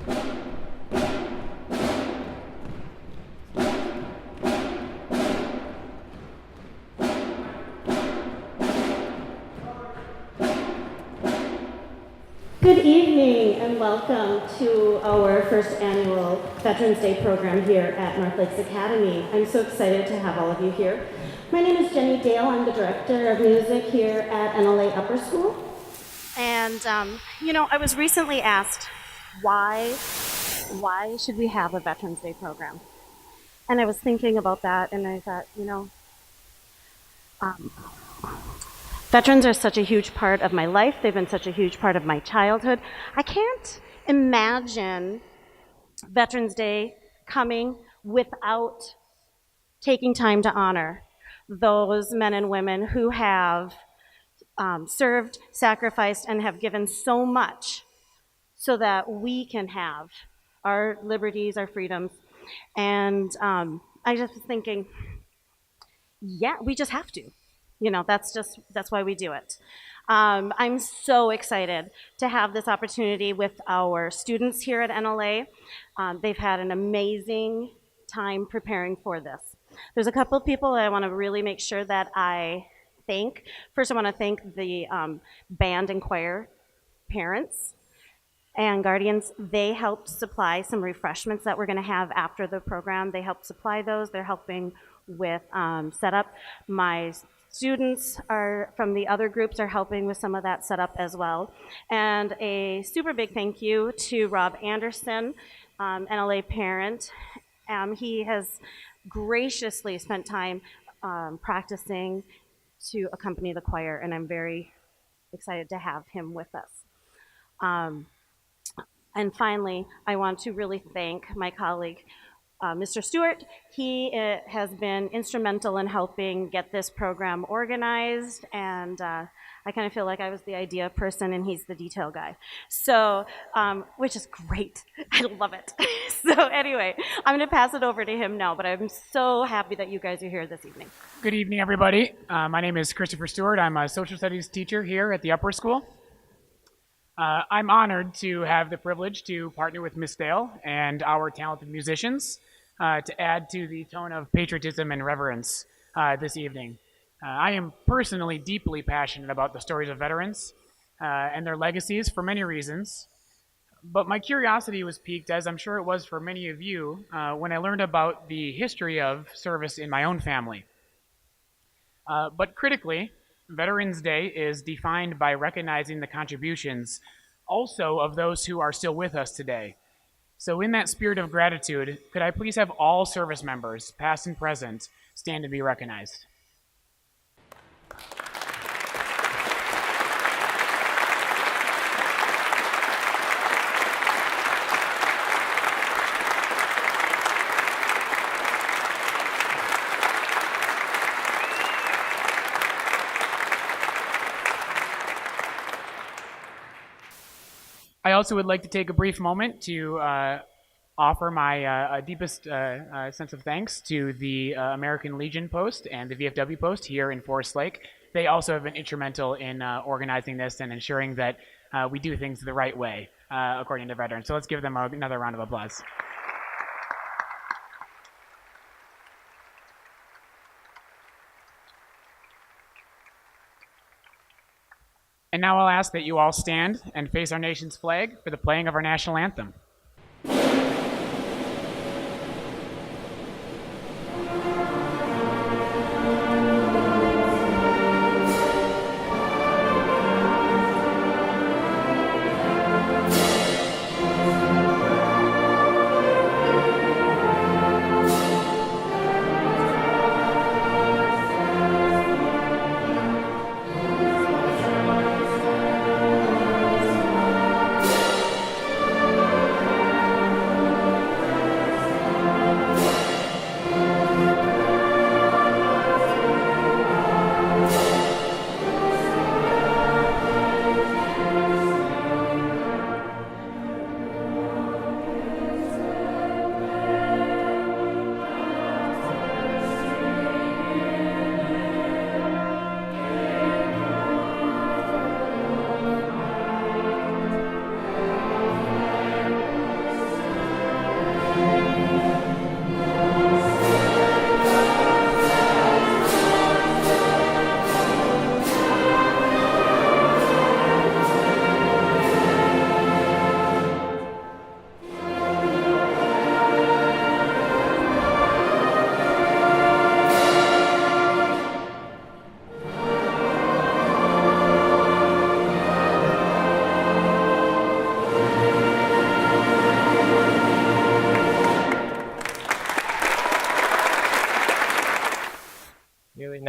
Good evening and welcome to our first annual Veterans Day program here at North Lakes Academy. I'm so excited to have all of you here. My name is Jenny Dale. I'm the director of music here at NLA Upper School. And, I was recently asked, why should we have a Veterans Day program? And I was thinking about that and I thought, veterans are such a huge part of my life. They've been such a huge part of my childhood. I can't imagine Veterans Day coming without taking time to honor those men and women who have served, sacrificed, and have given so much so that we can have our liberties, our freedoms. And I just was thinking, yeah, we just have to. That's why we do it. I'm so excited to have this opportunity with our students here at NLA. They've had an amazing time preparing for this. There's a couple of people that I want to really make sure that I thank. First, I want to thank the band and choir parents and guardians. They helped supply some refreshments that we're going to have after the program. They helped supply those. They're helping with setup. My students from the other groups are helping with some of that setup as well. And a super big thank you to Rob Anderson, NLA parent. He has graciously spent time practicing to accompany the choir, and I'm very excited to have him with us. And finally, I want to really thank my colleague, Mr. Stewart. He has been instrumental in helping get this program organized, and I kind of feel like I was the idea person and he's the detail guy. So, which is great. I love it. So anyway, I'm going to pass it over to him now, but I'm so happy that you guys are here this evening. Good evening, everybody. My name is Christopher Stewart. I'm a social studies teacher here at the Upper School. I'm honored to have the privilege to partner with Miss Dale and our talented musicians to add to the tone of patriotism and reverence this evening. I am personally deeply passionate about the stories of veterans and their legacies for many reasons, but my curiosity was piqued, as I'm sure it was for many of you, when I learned about the history of service in my own family. But critically, Veterans Day is defined by recognizing the contributions also of those who are still with us today. So in that spirit of gratitude, could I please have all service members, past and present, stand and be recognized? I also would like to take a brief moment to offer my deepest sense of thanks to the American Legion Post and the VFW Post here in Forest Lake. They also have been instrumental in organizing this and ensuring that we do things the right way, according to veterans. So let's give them another round of applause. And now I'll ask that you all stand and face our nation's flag for the playing of our national anthem.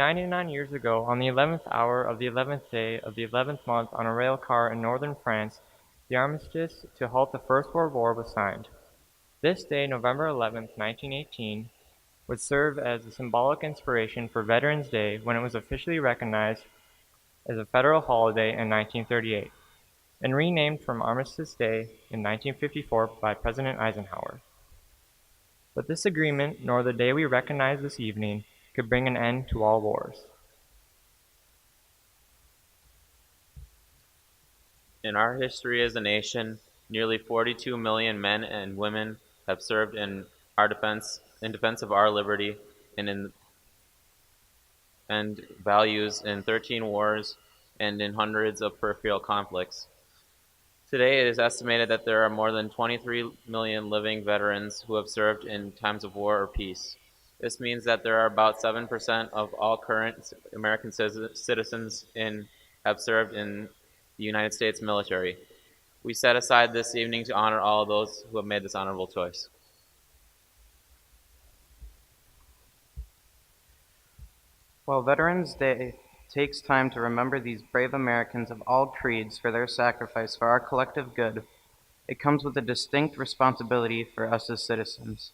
99 years ago, on the 11th hour of the 11th day of the 11th month on a rail car in northern France, the armistice to halt the First World War was signed. This day, November 11th, 1918, would serve as a symbolic inspiration for Veterans Day when it was officially recognized as a federal holiday in 1938, and renamed from Armistice Day in 1954 by President Eisenhower. But this agreement, nor the day we recognize this evening, could bring an end to all wars. In our history as a nation, nearly 42 million men and women have served in defense of our liberty and values in 13 wars and in hundreds of peripheral conflicts. Today, it is estimated that there are more than 23 million living veterans who have served in times of war or peace. This means that there are about 7% of all current American citizens have served in the United States military. We set aside this evening to honor all of those who have made this honorable choice. While Veterans Day takes time to remember these brave Americans of all creeds for their sacrifice for our collective good, it comes with a distinct responsibility for us as citizens.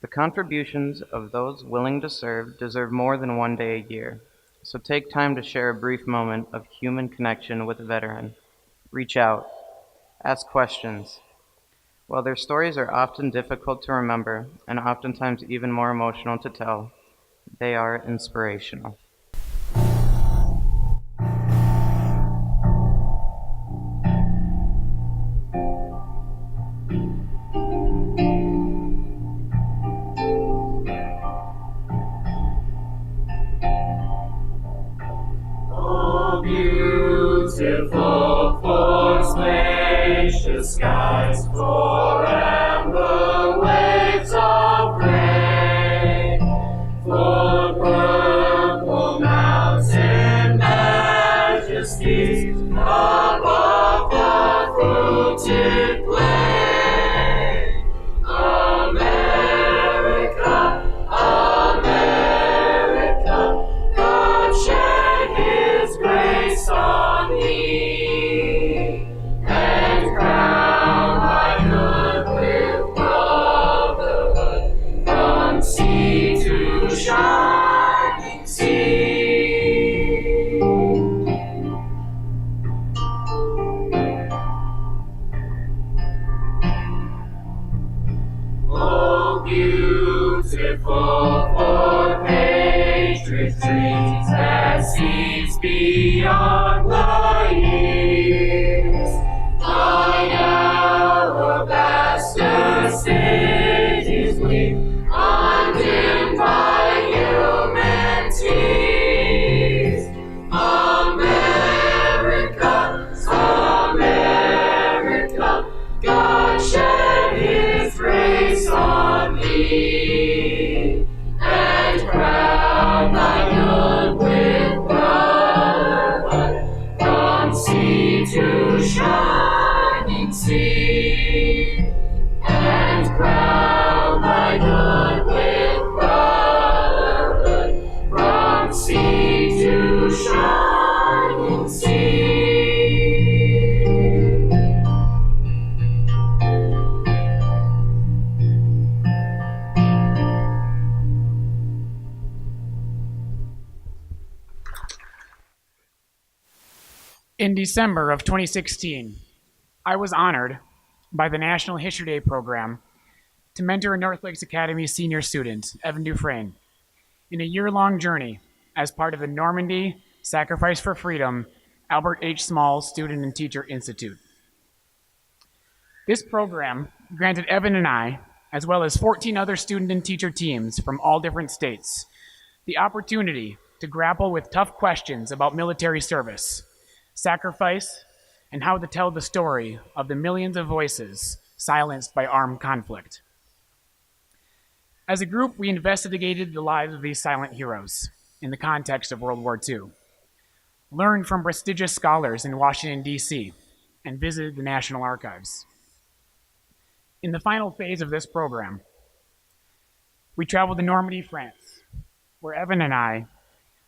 The contributions of those willing to serve deserve more than one day a year, so take time to share a brief moment of human connection with a veteran. Reach out. Ask questions. While their stories are often difficult to remember and oftentimes even more emotional to tell, they are inspirational. Beautiful for spacious skies, for amber waves of grain, for purple mountain majesties above the fruited plain. America, America, God shed His grace on thee, and crown thy good with brotherhood, from sea to shining sea. Oh, beautiful for patriot dreams that sees beyond the years. Thine alabaster cities gleam, undimmed by human tears. America, America, God shed His grace on thee, and crown thy good with brotherhood, from sea to shining sea, and crown thy good with brotherhood, from sea to shining sea. In December of 2016, I was honored by the National History Day program to mentor a North Lakes Academy senior student, Evan Dufresne, in a year-long journey as part of the Normandy Sacrifice for Freedom Albert H. Small Student and Teacher Institute. This program granted Evan and I, as well as 14 other student and teacher teams from all different states, the opportunity to grapple with tough questions about military service, sacrifice, and how to tell the story of the millions of voices silenced by armed conflict. As a group, we investigated the lives of these silent heroes in the context of World War II, learned from prestigious scholars in Washington, D.C., and visited the National Archives. In the final phase of this program, we traveled to Normandy, France, where Evan and I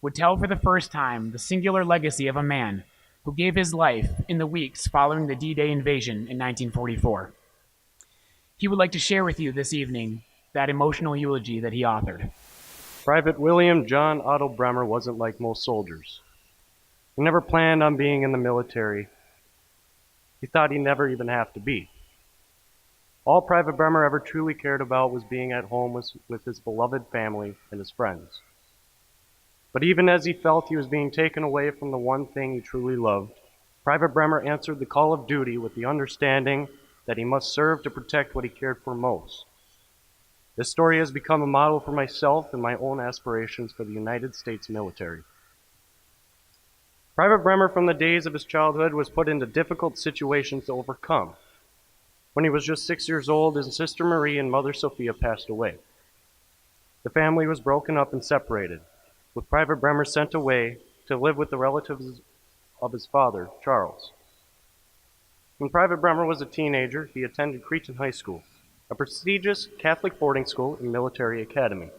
would tell for the first time the singular legacy of a man who gave his life in the weeks following the D-Day invasion in 1944. He would like to share with you this evening that emotional eulogy that he authored. Private William John Otto Bremer wasn't like most soldiers. He never planned on being in the military. He thought he'd never even have to be. All Private Bremer ever truly cared about was being at home with his beloved family and his friends. But even as he felt he was being taken away from the one thing he truly loved, Private Bremer answered the call of duty with the understanding that he must serve to protect what he cared for most. This story has become a model for myself and my own aspirations for the United States military. Private Bremer, from the days of his childhood, was put into difficult situations to overcome. When he was just 6 years old, his sister Marie and mother Sophia passed away. The family was broken up and separated, with Private Bremer sent away to live with the relatives of his father, Charles. When Private Bremer was a teenager, he attended Cretan High School, a prestigious Catholic boarding school and military academy.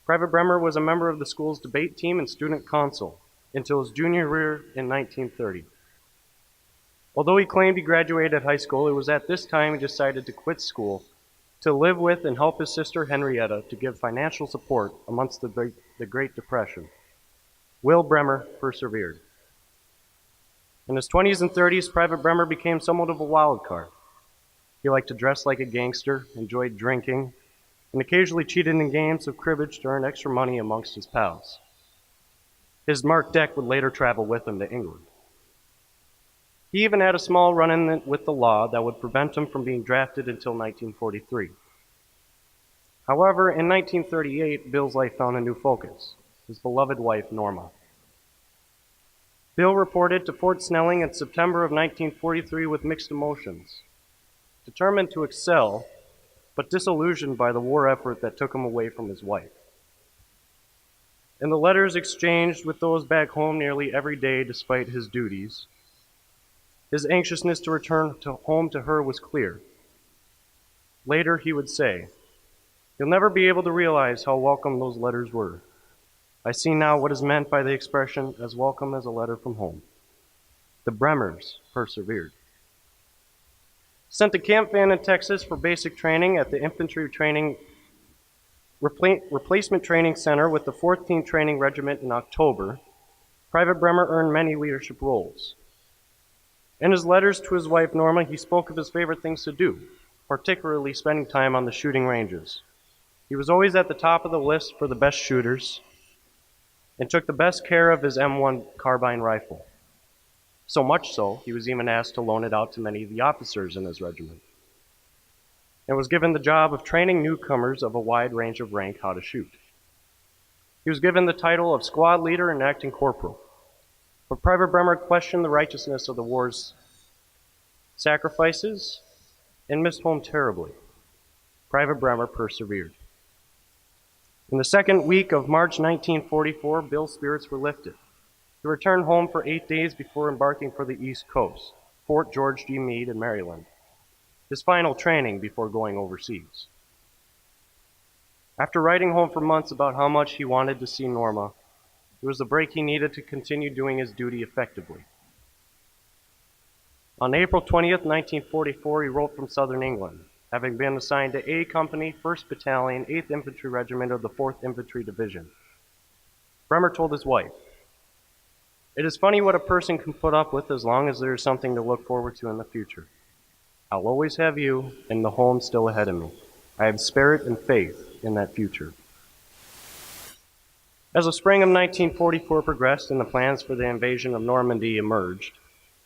Private Bremer was a member of the school's debate team and student council until his junior year in 1930. Although he claimed he graduated high school, it was at this time he decided to quit school to live with and help his sister Henrietta to give financial support amongst the Great Depression. Will Bremer persevered. In his 20s and 30s, Private Bremer became somewhat of a wild card. He liked to dress like a gangster, enjoyed drinking, and occasionally cheated in games of cribbage to earn extra money amongst his pals. His marked deck would later travel with him to England. He even had a small run-in with the law that would prevent him from being drafted until 1943. However, in 1938, Bill's life found a new focus, his beloved wife, Norma. Bill reported to Fort Snelling in September of 1943 with mixed emotions, determined to excel, but disillusioned by the war effort that took him away from his wife. In the letters exchanged with those back home nearly every day despite his duties, his anxiousness to return home to her was clear. Later he would say, "You'll never be able to realize how welcome those letters were. I see now what is meant by the expression, as welcome as a letter from home." The Bremers persevered. Sent to Camp Fannin, Texas for basic training at the Infantry Replacement Training Center with the 14th Training Regiment in October, Private Bremer earned many leadership roles. In his letters to his wife Norma, he spoke of his favorite things to do, particularly spending time on the shooting ranges. He was always at the top of the list for the best shooters and took the best care of his M1 carbine rifle. So much so, he was even asked to loan it out to many of the officers in his regiment, and was given the job of training newcomers of a wide range of rank how to shoot. He was given the title of squad leader and acting corporal. But Private Bremer questioned the righteousness of the war's sacrifices and missed home terribly. Private Bremer persevered. In the second week of March 1944, Bill's spirits were lifted. He returned home for 8 days before embarking for the East Coast, Fort George G. Meade in Maryland, his final training before going overseas. After writing home for months about how much he wanted to see Norma, it was the break he needed to continue doing his duty effectively. On April 20th, 1944, he wrote from southern England, having been assigned to A Company, 1st Battalion, 8th Infantry Regiment of the 4th Infantry Division. Bremer told his wife, "It is funny what a person can put up with as long as there is something to look forward to in the future. I'll always have you and the home still ahead of me. I have spirit and faith in that future." As the spring of 1944 progressed and the plans for the invasion of Normandy emerged,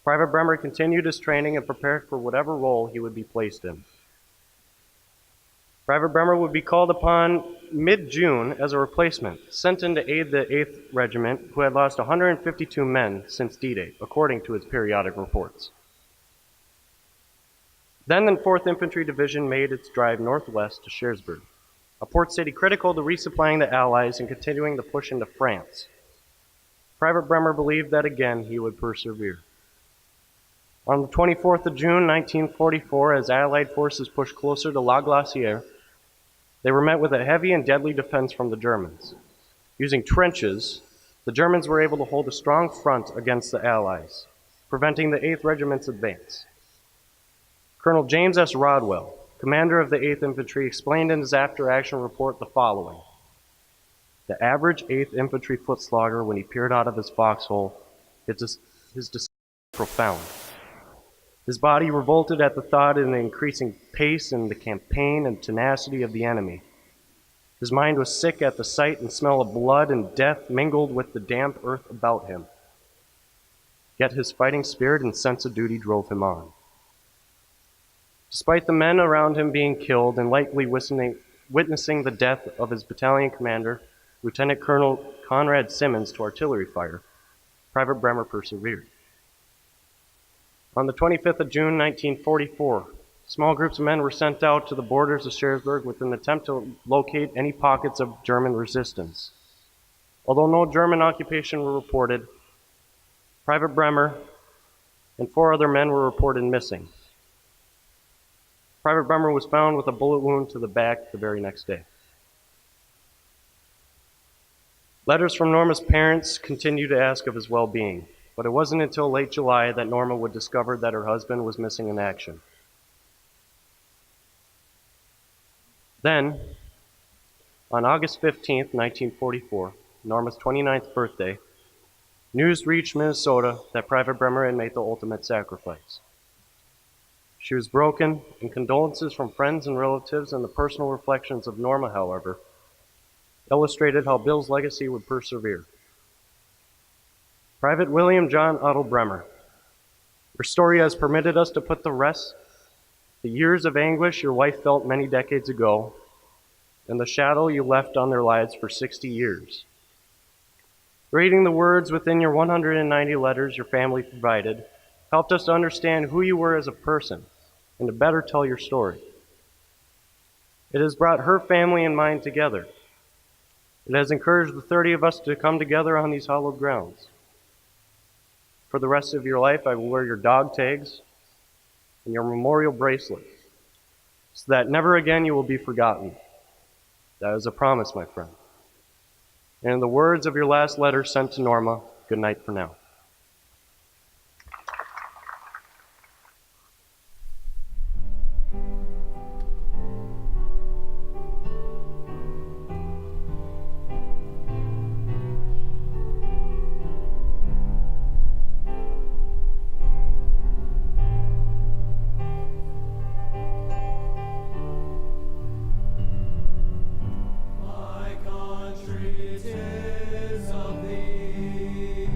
Private Bremer continued his training and prepared for whatever role he would be placed in. Private Bremer would be called upon mid-June as a replacement, sent in to aid the 8th Regiment, who had lost 152 men since D-Day, according to his periodic reports. Then the 4th Infantry Division made its drive northwest to Cherbourg, a port city critical to resupplying the Allies and continuing the push into France. Private Bremer believed that again he would persevere. On the 24th of June, 1944, as Allied forces pushed closer to La Glacière, They were met with a heavy and deadly defense from the Germans. Using trenches, the Germans were able to hold a strong front against the Allies, preventing the 8th Regiment's advance. Colonel James S. Rodwell, commander of the 8th Infantry, explained in his after-action report the following. The average 8th Infantry foot slogger, when he peered out of his foxhole, his disgust was profound. His body revolted at the thought of the increasing pace and the campaign and tenacity of the enemy. His mind was sick at the sight and smell of blood and death mingled with the damp earth about him. Yet his fighting spirit and sense of duty drove him on. Despite the men around him being killed and likely witnessing the death of his battalion commander, Lieutenant Colonel Conrad Simmons, to artillery fire, Private Bremer persevered. On the 25th of June, 1944, small groups of men were sent out to the borders of Sharpsburg with an attempt to locate any pockets of German resistance. Although no German occupation were reported, Private Bremer and 4 other men were reported missing. Private Bremer was found with a bullet wound to the back the very next day. Letters from Norma's parents continued to ask of his well-being, but it wasn't until late July that Norma would discover that her husband was missing in action. Then, on August 15th, 1944, Norma's 29th birthday, news reached Minnesota that Private Bremer had made the ultimate sacrifice. She was broken, and condolences from friends and relatives and the personal reflections of Norma, however, illustrated how Bill's legacy would persevere. Private William John Otto Bremer, your story has permitted us to put the years of anguish your wife felt many decades ago, and the shadow you left on their lives for 60 years. Reading the words within your 190 letters your family provided helped us to understand who you were as a person and to better tell your story. It has brought her family and mine together. It has encouraged the 30 of us to come together on these hallowed grounds. For the rest of your life, I will wear your dog tags and your memorial bracelet so that never again you will be forgotten. That is a promise, my friend. And in the words of your last letter sent to Norma, good night for now. My country, 'tis of thee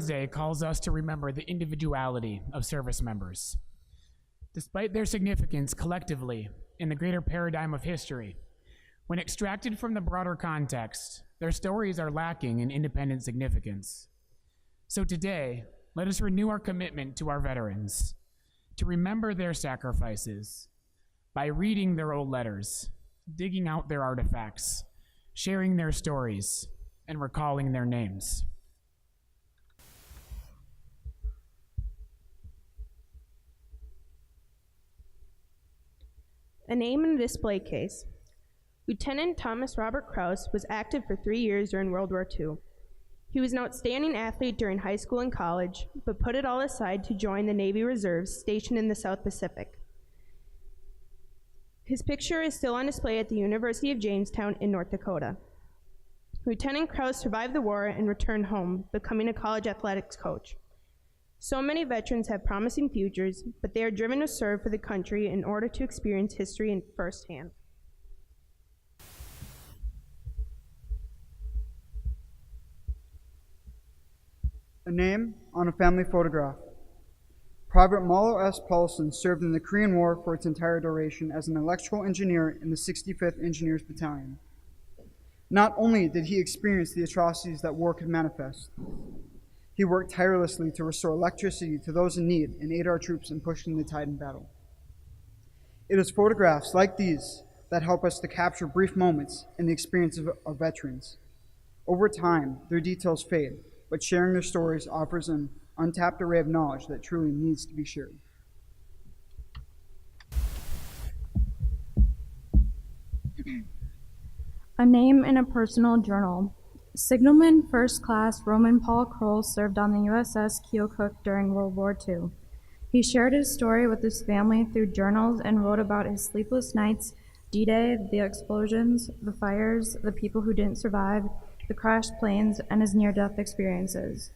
Veterans Day calls us to remember the individuality of service members. Despite their significance collectively in the greater paradigm of history, when extracted from the broader context, their stories are lacking in independent significance. So today, let us renew our commitment to our veterans, to remember their sacrifices by reading their old letters, digging out their artifacts, sharing their stories, and recalling their names. A name in a display case. Lieutenant Thomas Robert Krause was active for 3 years during World War II. He was an outstanding athlete during high school and college, but put it all aside to join the Navy Reserves stationed in the South Pacific. His picture is still on display at the University of Jamestown in North Dakota. Lieutenant Krause survived the war and returned home, becoming a college athletics coach. So many veterans have promising futures, but they are driven to serve for the country in order to experience history firsthand. A name on a family photograph. Private Malo S. Paulson served in the Korean War for its entire duration as an electrical engineer in the 65th Engineers Battalion. Not only did he experience the atrocities that war could manifest, he worked tirelessly to restore electricity to those in need and aid our troops in pushing the tide in battle. It is photographs like these that help us to capture brief moments in the experience of veterans. Over time, their details fade, but sharing their stories offers an untapped array of knowledge that truly needs to be shared. A name in a personal journal. Signalman First Class Roman Paul Kroll served on the USS Keokuk during World War II. He shared his story with his family through journals and wrote about his sleepless nights, D-Day, the explosions, the fires, the people who didn't survive, the crashed planes, and his near-death experiences.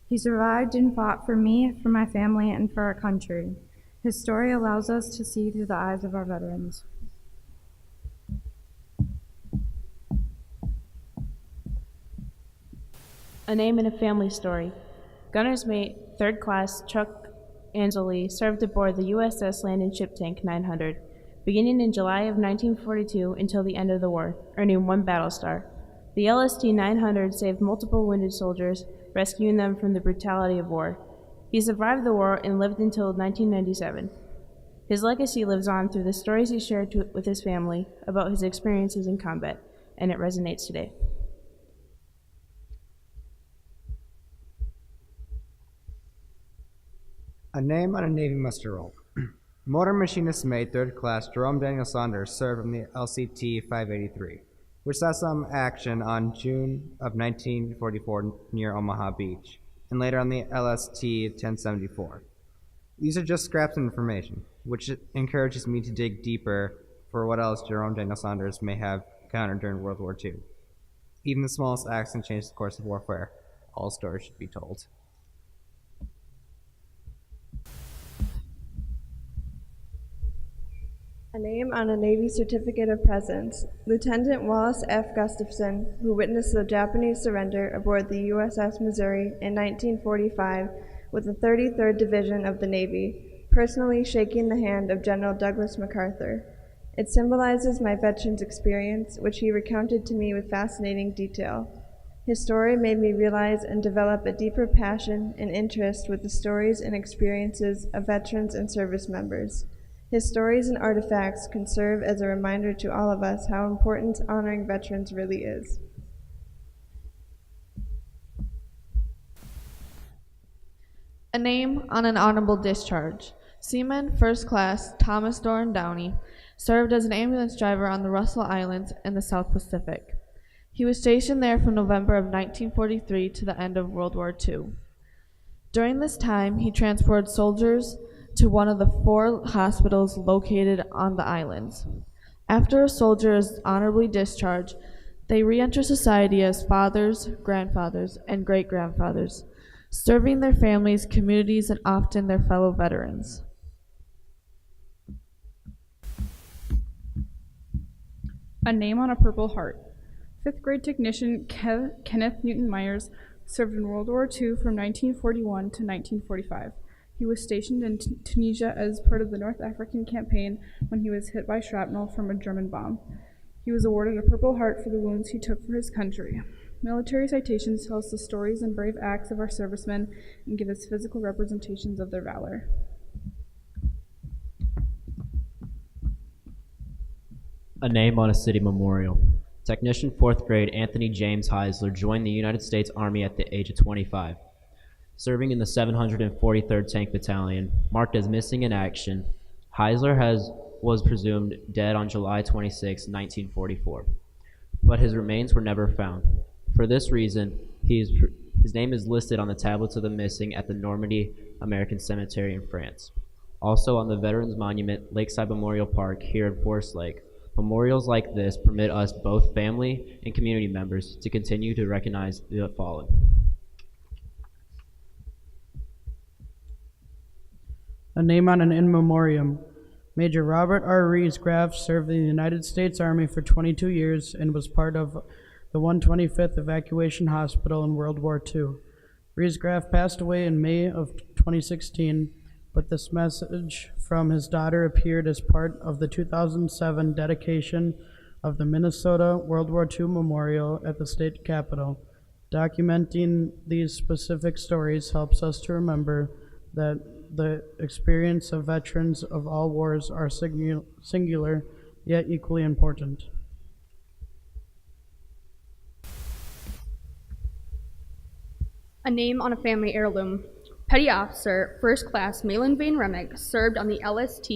He survived and fought for me, for my family, and for our country. His story allows us to see through the eyes of our veterans. A name in a family story. Gunner's mate, 3rd Class Chuck Anzoli, served aboard the USS Land and Ship Tank 900, beginning in July of 1942 until the end of the war, earning 1 battle star. The LST-900 saved multiple wounded soldiers, rescuing them from the brutality of war. He survived the war and lived until 1997. His legacy lives on through the stories he shared with his family about his experiences in combat, and it resonates today. A name on a Navy muster roll. Motor Machinist Mate 3rd Class Jerome Daniel Saunders served on the LCT 583, which saw some action on June of 1944 near Omaha Beach, and later on the LST 1074. These are just scraps of information, which encourages me to dig deeper for what else Jerome Daniel Saunders may have encountered during World War II. Even the smallest acts can change the course of warfare. All stories should be told. A name on a Navy Certificate of Presence. Lieutenant Wallace F. Gustafson, who witnessed the Japanese surrender aboard the USS Missouri in 1945 with the 33rd Division of the Navy, personally shaking the hand of General Douglas MacArthur. It symbolizes my veteran's experience, which he recounted to me with fascinating detail. His story made me realize and develop a deeper passion and interest with the stories and experiences of veterans and service members. His stories and artifacts can serve as a reminder to all of us how important honoring veterans really is. A name on an honorable discharge. Seaman First Class Thomas Doran Downey served as an ambulance driver on the Russell Islands in the South Pacific. He was stationed there from November of 1943 to the end of World War II. During this time, he transported soldiers to one of the 4 hospitals located on the islands. After a soldier is honorably discharged, they re-enter society as fathers, grandfathers, and great-grandfathers, serving their families, communities, and often their fellow veterans. A name on a Purple Heart. 5th grade technician Kenneth Newton Myers served in World War II from 1941 to 1945. He was stationed in Tunisia as part of the North African campaign when he was hit by shrapnel from a German bomb. He was awarded a Purple Heart for the wounds he took for his country. Military citations tell us the stories and brave acts of our servicemen and give us physical representations of their valor. A name on a city memorial. Technician 4th grade Anthony James Heisler joined the United States Army at the age of 25. Serving in the 743rd Tank Battalion, marked as missing in action, Heisler was presumed dead on July 26, 1944, but his remains were never found. For this reason, his name is listed on the tablets of the missing at the Normandy American Cemetery in France. Also on the Veterans Monument, Lakeside Memorial Park here in Forest Lake, memorials like this permit us, both family and community members, to continue to recognize the fallen. A name on an in memoriam. Major Robert R. Riesgraf served in the United States Army for 22 years and was part of the 125th Evacuation Hospital in World War II. Riesgraf passed away in May of 2016, but this message from his daughter appeared as part of the 2007 dedication of the Minnesota World War II Memorial at the state capitol. Documenting these specific stories helps us to remember that the experience of veterans of all wars are singular, yet equally important. A name on a family heirloom. Petty Officer, First Class Malin Vane Remick served on the LST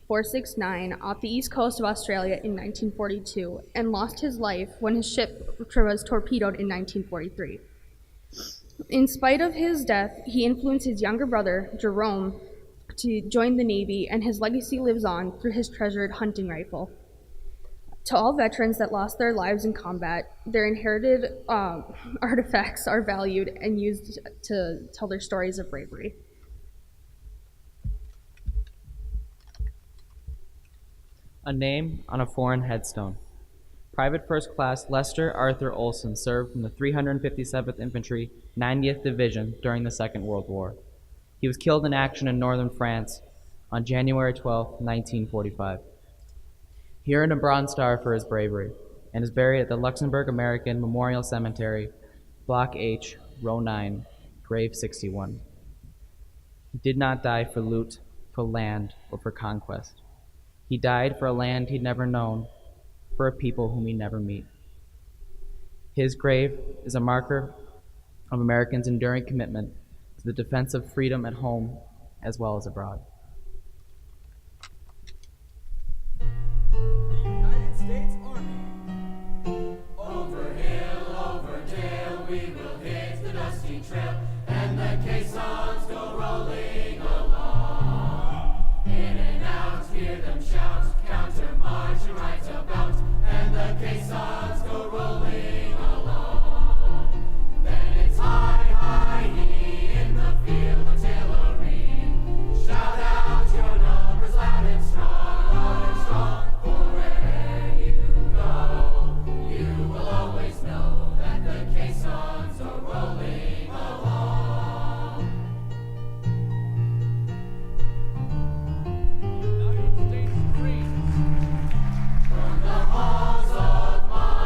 469 off the east coast of Australia in 1942 and lost his life when his ship was torpedoed in 1943. In spite of his death, he influenced his younger brother, Jerome, to join the Navy, and his legacy lives on through his treasured hunting rifle. To all veterans that lost their lives in combat, their inherited artifacts are valued and used to tell their stories of bravery. A name on a foreign headstone. Private First Class Lester Arthur Olson served in the 357th Infantry, 90th Division during the Second World War. He was killed in action in northern France on January 12, 1945. He earned a Bronze Star for his bravery and is buried at the Luxembourg American Memorial Cemetery, Block H, Row 9, Grave 61. He did not die for loot, for land, or for conquest. He died for a land he'd never known, for a people whom he'd never meet. His grave is a marker of Americans' enduring commitment to the defense of freedom at home as well as abroad. United States Army. Over hill, over dale, we will hit the dusty trail, and the caissons go rolling along. In and out, hear them shout, counter march and right about, and the caissons go rolling along. Then it's high, high, ye in the field artillery. Shout out your numbers loud and strong, for wherever you go, you will always know that the caissons are rolling along. United States Marines. From the halls of my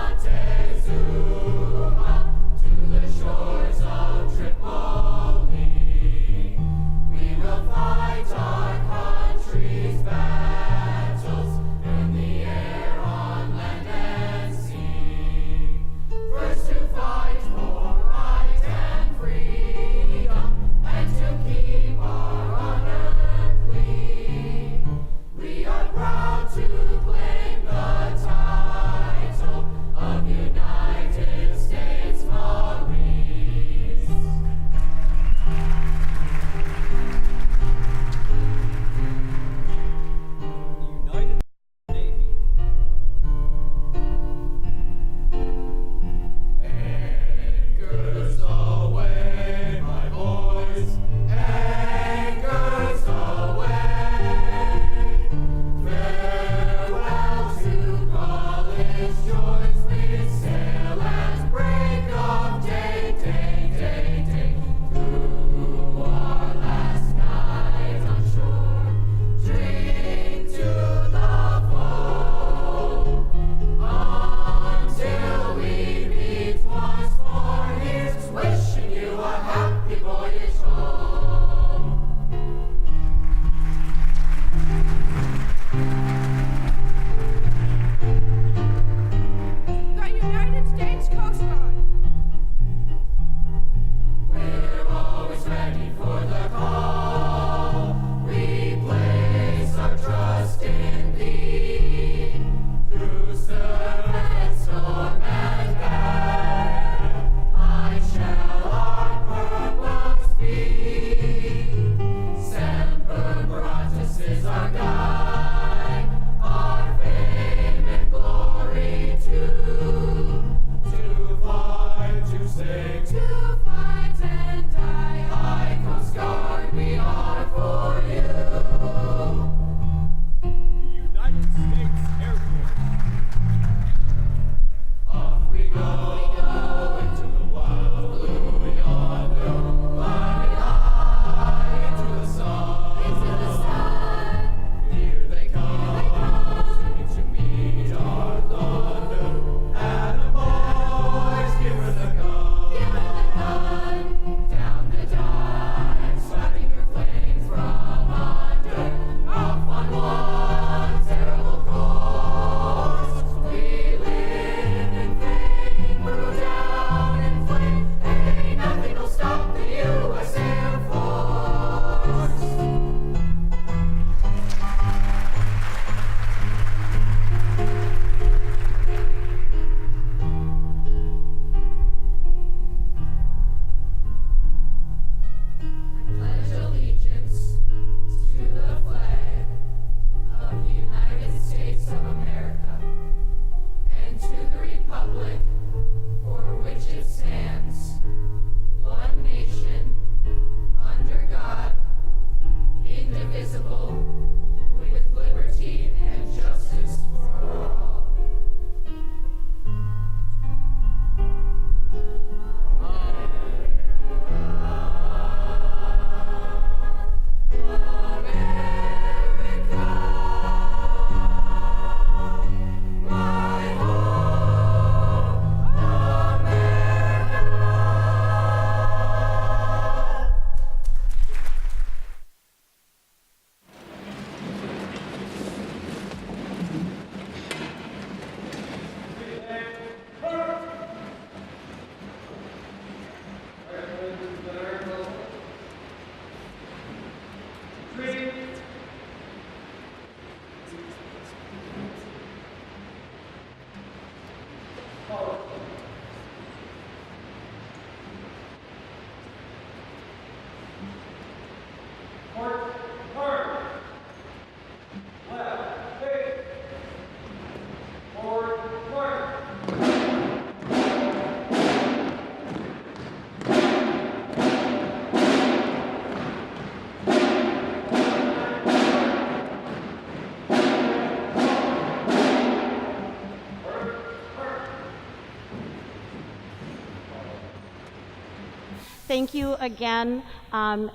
Thank you again,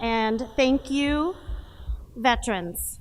and thank you, veterans.